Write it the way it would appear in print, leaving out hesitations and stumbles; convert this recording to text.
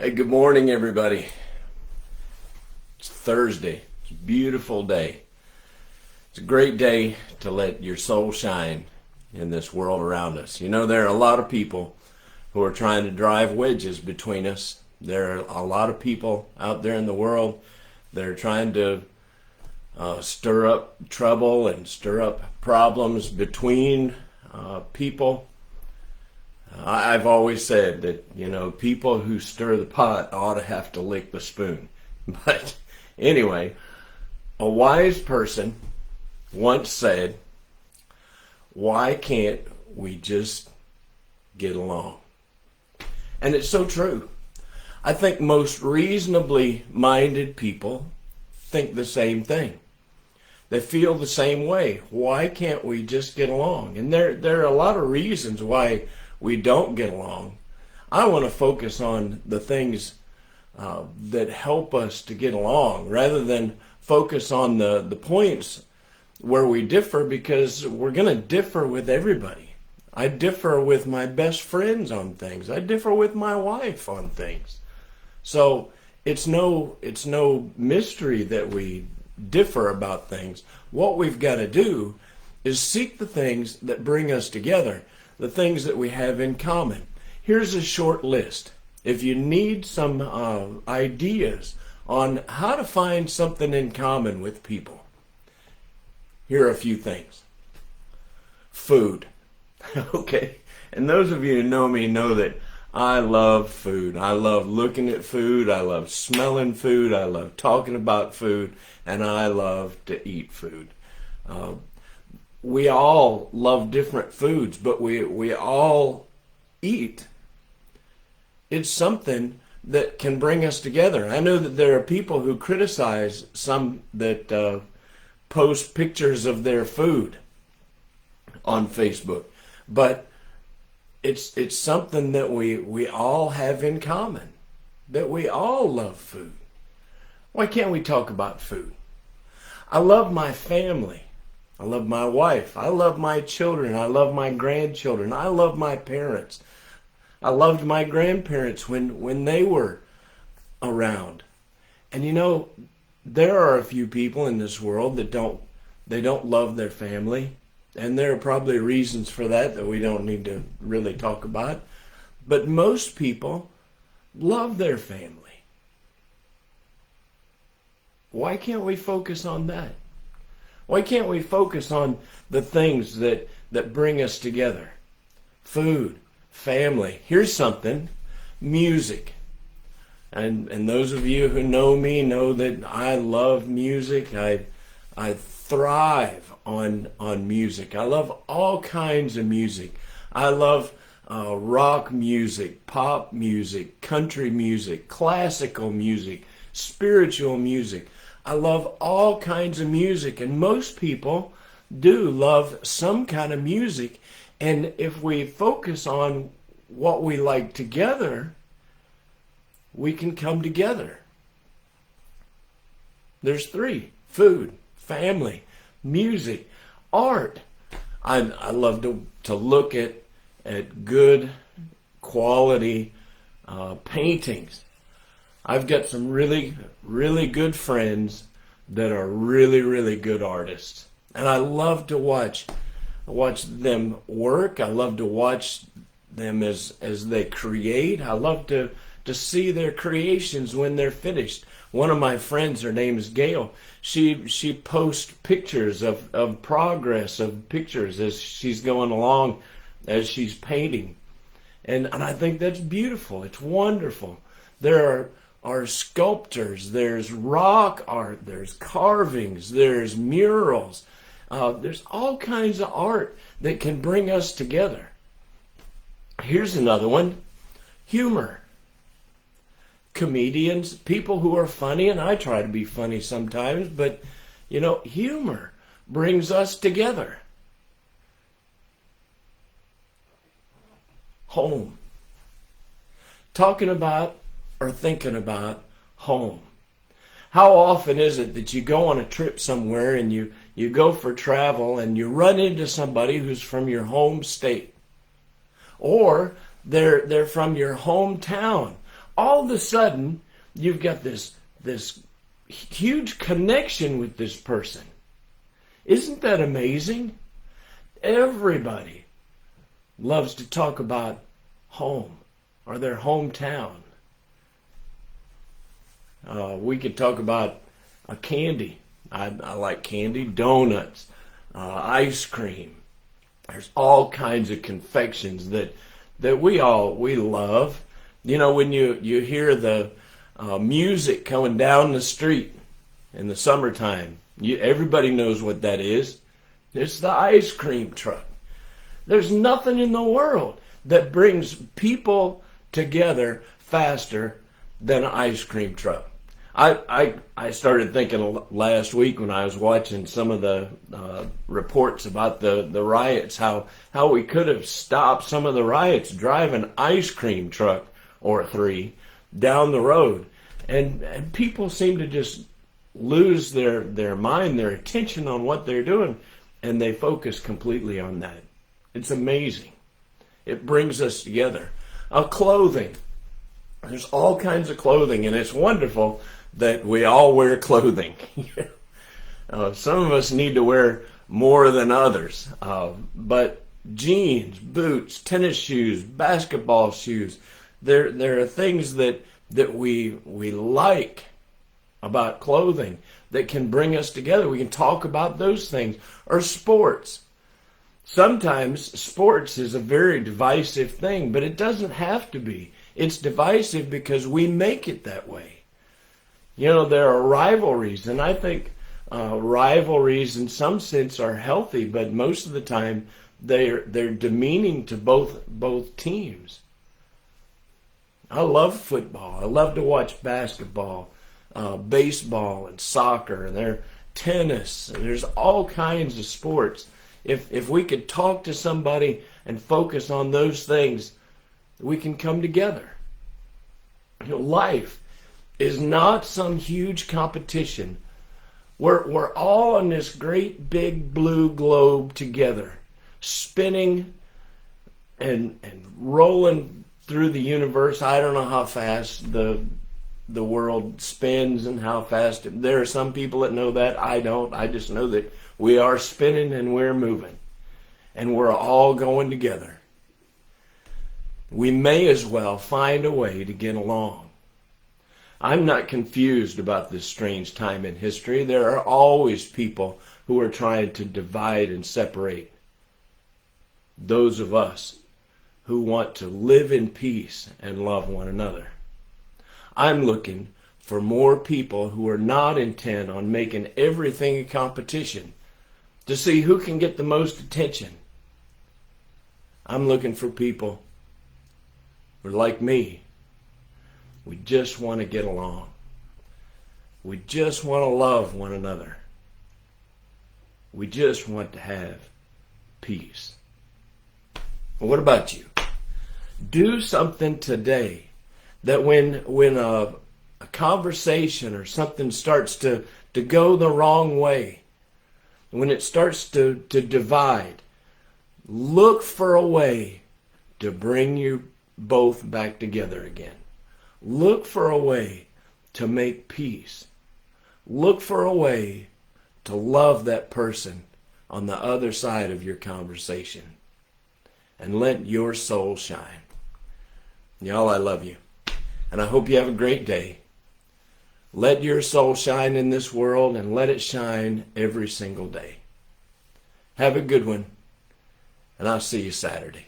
Hey, good morning, everybody. It's Thursday. It's a beautiful day. It's a great day to let your soul shine in this world around us. You know, there are a lot of people who are trying to drive wedges between us. There are a lot of people out there in the world that are trying to stir up trouble and stir up problems between people. I've always said that, you know, people who stir the pot ought to have to lick the spoon. But anyway, a wise person once said, why can't we just get along? And it's so true. I think most reasonably minded people think the same thing. They feel the same way. Why can't we just get along? And there are a lot of reasons why we don't get along. I want to focus on the things that help us to get along rather than focus on the points where we differ, because we're going to differ with everybody. I differ with my best friends on things. I differ with my wife on things. So it's no mystery that we differ about things. What we've got to do is seek the things that bring us together, the things that we have in common. Here's a short list. If you need some ideas on how to find something in common with people, here are a few things. Food. Okay. And those of you who know me know that I love food. I love looking at food. I love smelling food. I love talking about food. And I love to eat food. We all love different foods, but we all eat. It's something that can bring us together. I know that there are people who criticize some that post pictures of their food on Facebook, but it's something that we all have in common, that we all love food. Why can't we talk about food? I love my family. I love my wife. I love my children. I love my grandchildren. I love my parents. I loved my grandparents when they were around. And you know, there are a few people in this world that don't love their family. And there are probably reasons for that we don't need to really talk about. But most people love their family. Why can't we focus on that? Why can't we focus on the things that bring us together? Food, family. Here's something. Music. And those of you who know me know that I love music. I thrive on music. I love all kinds of music. I love rock music, pop music, country music, classical music, spiritual music. I love all kinds of music, and most people do love some kind of music. And if we focus on what we like together, we can come together. There's three: food, family, music, art. I love to look at good quality paintings. I've got some really, really good friends that are really, really good artists. And I love to watch them work. I love to watch them as they create. I love to see their creations when they're finished. One of my friends, her name is Gail, she posts pictures of progress of pictures as she's going along, as she's painting. And I think that's beautiful. It's wonderful. There are sculptors, there's rock art, there's carvings, there's murals. There's all kinds of art that can bring us together. Here's another one: humor. Comedians, people who are funny, and I try to be funny sometimes, but you know, humor brings us together. Home. Talking about or thinking about home. How often is it that you go on a trip somewhere and you go for travel and you run into somebody who's from your home state, or they're from your hometown, all of a sudden, you've got this huge connection with this person. Isn't that amazing? Everybody loves to talk about home or their hometown. We could talk about a candy. I like candy, donuts, ice cream. There's all kinds of confections that we love. You know, when you hear the music coming down the street in the summertime, everybody knows what that is. It's the ice cream truck. There's nothing in the world that brings people together faster than an ice cream truck. I started thinking last week when I was watching some of the reports about the riots, how we could have stopped some of the riots, drive an ice cream truck or three down the road. And people seem to just lose their mind, their attention on what they're doing, and they focus completely on that. It's amazing. It brings us together. Clothing. There's all kinds of clothing, and it's wonderful that we all wear clothing. Some of us need to wear more than others, but jeans, boots, tennis shoes, basketball shoes, there are things that we like about clothing that can bring us together. We can talk about those things. Or sports. Sometimes sports is a very divisive thing, but it doesn't have to be. It's divisive because we make it that way. You know, there are rivalries, and I think rivalries in some sense are healthy, but most of the time they're demeaning to both teams. I love football. I love to watch basketball, baseball, and soccer, and there's tennis. And there's all kinds of sports. If we could talk to somebody and focus on those things, we can come together. You know, life is not some huge competition. We're all on this great big blue globe together, spinning and rolling through the universe. I don't know how fast the world spins and how fast there are some people that know that. I don't. I just know that we are spinning and we're moving, and we're all going together. We may as well find a way to get along. I'm not confused about this strange time in history. There are always people who are trying to divide and separate those of us who want to live in peace and love one another. I'm looking for more people who are not intent on making everything a competition to see who can get the most attention. I'm looking for people who are like me. We just want to get along. We just want to love one another. We just want to have peace. Well, what about you? Do something today that when a conversation or something starts to go the wrong way, when it starts to divide, look for a way to bring you both back together again. Look for a way to make peace. Look for a way to love that person on the other side of your conversation. And let your soul shine. Y'all, I love you. And I hope you have a great day. Let your soul shine in this world, and let it shine every single day. Have a good one, and I'll see you Saturday.